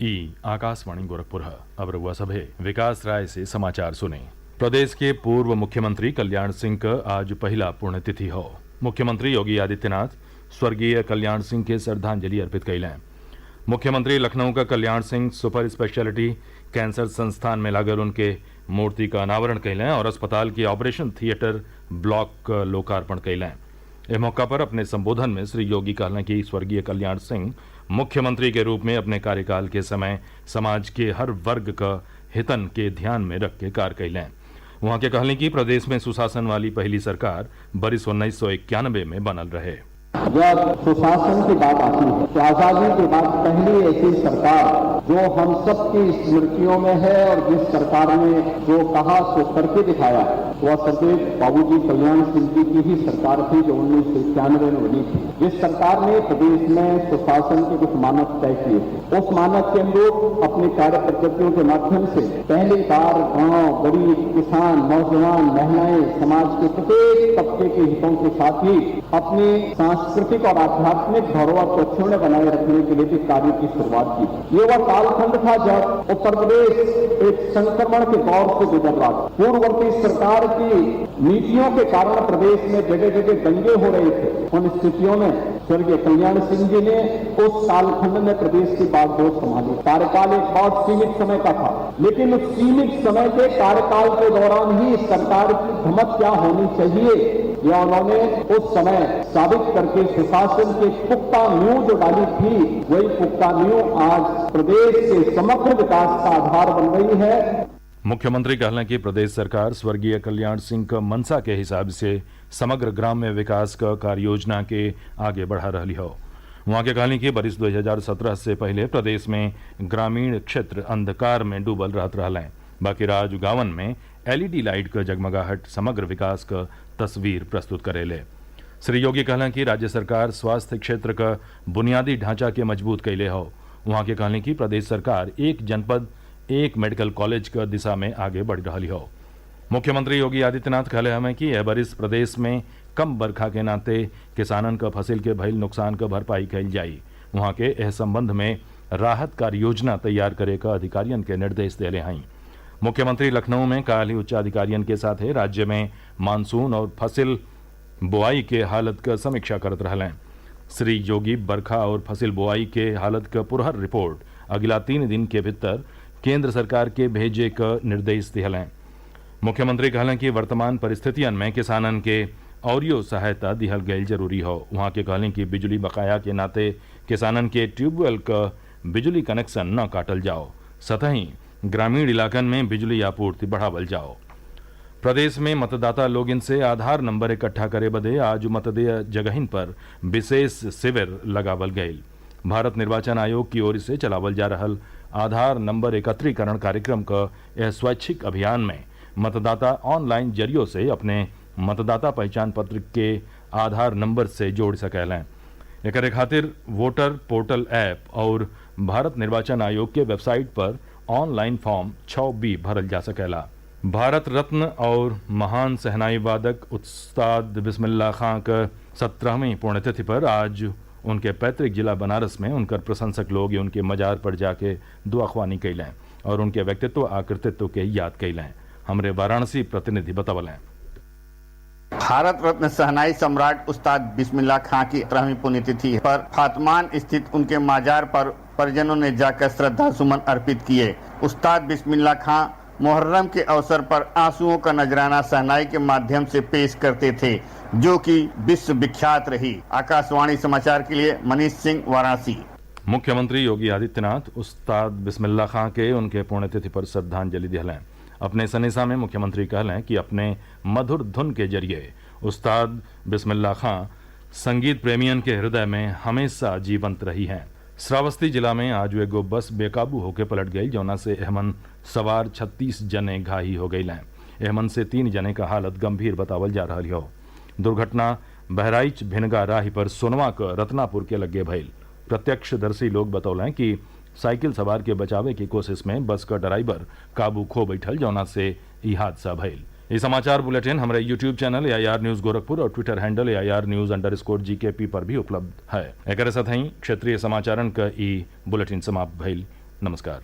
आकाशवाणी गोरखपुर। अब रउआ सभे विकास राय से समाचार सुने। प्रदेश के पूर्व मुख्यमंत्री कल्याण सिंह का आज पहला पुण्यतिथि हो। मुख्यमंत्री योगी आदित्यनाथ स्वर्गीय कल्याण सिंह के श्रद्धांजलि अर्पित कैलें। मुख्यमंत्री लखनऊ का Kalyan Singh super speciality cancer संस्थान में लागल उनके मूर्ति का अनावरण कैलें और अस्पताल की ऑपरेशन थिएटर ब्लॉक का लोकार्पण कैलें। इस मौका पर अपने संबोधन में श्री योगी कहलें कि स्वर्गीय कल्याण सिंह मुख्यमंत्री के रूप में अपने कार्यकाल के समय समाज के हर वर्ग का हितन के ध्यान में रख के कार्य कैलें। वहां के कहलें कि प्रदेश में सुशासन वाली पहली सरकार बरिस 1991 में बनल रहे। जब सुशासन की बात आती है तो आजादी के बाद पहली ऐसी सरकार जो हम सबकी स्मृतियों में है और जिस सरकार ने जो कहा सो करके दिखाया वह सदैव बाबूजी कल्याण सिंह जी की ही सरकार थी जो 1991 में बनी थी। जिस सरकार ने प्रदेश में सुशासन के कुछ मानक तय किए थे, उस मानक के अनुरूप अपनी कार्य पद्धतियों के माध्यम से पहली बार गांव, गरीब, किसान, नौजवान, महिलाएं, समाज के प्रत्येक तबके के हितों के साथ ही अपनी सांस्कृतिक और आध्यात्मिक धरोहर को अक्षुण्ण बनाए रखने के लिए भी कार्य की शुरुआत की। ये वह कालखंड था जब उत्तर प्रदेश एक संक्रमण के दौर से गुजर रहा था। पूर्ववर्ती सरकार की नीतियों के कारण प्रदेश में जगह जगह दंगे हो रहे थे। उन स्थितियों में स्वर्गीय कल्याण सिंह जी ने उस कालखंड में प्रदेश की बागडोर संभाली। कार्यकाल एक बहुत सीमित समय का था, लेकिन उस सीमित समय के कार्यकाल के दौरान ही सरकार की धमक क्या होनी चाहिए यह उन्होंने उस समय साबित करके सुशासन के पुख्ता नींव जो डाली थी वही पुख्ता नींव आज प्रदेश के समग्र विकास का आधार बन रही है। मुख्यमंत्री कहलें कि प्रदेश सरकार स्वर्गीय कल्याण सिंह का मनसा के हिसाब से समग्र ग्राम्य विकास का कार्य योजना के आगे बढ़ा रही हो। वहां के कहलें कि बरिस 2017 से पहले प्रदेश में ग्रामीण क्षेत्र अंधकार में डूबल रहत रहलें, बाकी राज गांवन में LED लाइट का जगमगाहट समग्र विकास का तस्वीर प्रस्तुत करेले। श्री योगी कहलें कि राज्य सरकार स्वास्थ्य क्षेत्र का बुनियादी ढांचा के मजबूत कैले हो। वहां के कहलें कि प्रदेश सरकार एक जनपद एक मेडिकल कॉलेज का दिशा में आगे बढ़ रही हो। मुख्यमंत्री योगी आदित्यनाथ कहले हमें कि यह बरिस प्रदेश में कम बरखा के नाते किसानन का फसल के भइल नुकसान का भरपाई कैल जाई। वहां के एह संबंध में राहत कार्य योजना तैयार करे का अधिकारियन के निर्देश दिले हैं। मुख्यमंत्री लखनऊ में काल ही उच्चाधिकारियन के साथ राज्य में मानसून और फसल बुआई के हालत का समीक्षा करत रहलें। श्री योगी बरखा और फसल बुआई के हालत का पुरहर रिपोर्ट अगला 3 दिन के भीतर केंद्र सरकार के भेजे का निर्देश दिहलें। मुख्यमंत्री कहलें कि वर्तमान परिस्थितियन में किसानन के औरियो सहायता दिहल गई जरूरी हो। वहां के कहलें कि बिजली बकाया के नाते किसानन के ट्यूबवेल का बिजली कनेक्शन न काटल जाओ, सतही ग्रामीण इलाकन में बिजली आपूर्ति बढ़ावल जाओ। प्रदेश में मतदाता लोगिन से आधार नंबर इकट्ठा करे बदे आज मतदेय जगहिन पर विशेष शिविर लगावल गयी। भारत निर्वाचन आयोग की ओर से चलावल जा रहल आधार नंबर एकत्रीकरण कार्यक्रम का यह स्वैच्छिक अभियान में मतदाता ऑनलाइन जरियों से अपने मतदाता पहचान पत्र के आधार नंबर से जोड़ सकेलें। एकरे खातिर वोटर पोर्टल ऐप और भारत निर्वाचन आयोग के वेबसाइट पर ऑनलाइन फॉर्म 6B भरल जा सकेला। भारत रत्न और महान सहनाई वादक उस्ताद बिस्मिल्लाह खां का 17वीं पुण्यतिथि पर आज उनके पैतृक जिला बनारस में उनकर प्रशंसक लोग उनके मजार पर जाके दुआख्वानी कैलें और उनके व्यक्तित्व आकृतित्व के याद कैलें। हमरे वाराणसी प्रतिनिधि बतावलें। भारत रत्न सहनाई सम्राट उस्ताद बिस्मिल्लाह खां की 17वीं पुण्यतिथि पर फातमान स्थित उनके मजार पर परिजनों ने जाकर श्रद्धा सुमन अर्पित किए। उस्ताद बिस्मिल्लाह खां मुहर्रम के अवसर पर आंसुओं का नजराना सहनाई के माध्यम से पेश करते थे, जो कि विश्व विख्यात रही। आकाशवाणी समाचार के लिए मनीष सिंह, वाराणसी। मुख्यमंत्री योगी आदित्यनाथ उस्ताद बिस्मिल्लाह खां के उनके पुण्यतिथि पर श्रद्धांजलि दिहलें। अपने सनेसा में मुख्यमंत्री कहलें कि अपने मधुर धुन के जरिए उस्ताद बिस्मिल्लाह खां संगीत प्रेमियन के हृदय में हमेशा जीवंत रही हैं। श्रावस्ती जिला में आज एगो बस बेकाबू होकर पलट गई, जौना से एहमन सवार 36 जने घायल हो गई। एहमन से 3 जने का हालत गंभीर बतावल जा रही हो। दुर्घटना बहराइच भिनगा राही पर सोनवा का रत्नापुर के लगे भइल। प्रत्यक्षदर्शी लोग बतौलें कि साइकिल सवार के बचावे की कोशिश में बस का ड्राइवर काबू खो बैठल, जौना से ई हादसा भइल। ये समाचार बुलेटिन हमारे YouTube channel AIR news Gorakhpur और ट्विटर हैंडल AIR news_GKP पर भी उपलब्ध है। एक साथ ही क्षेत्रीय समाचारन का ई बुलेटिन समाप्त भइल। नमस्कार।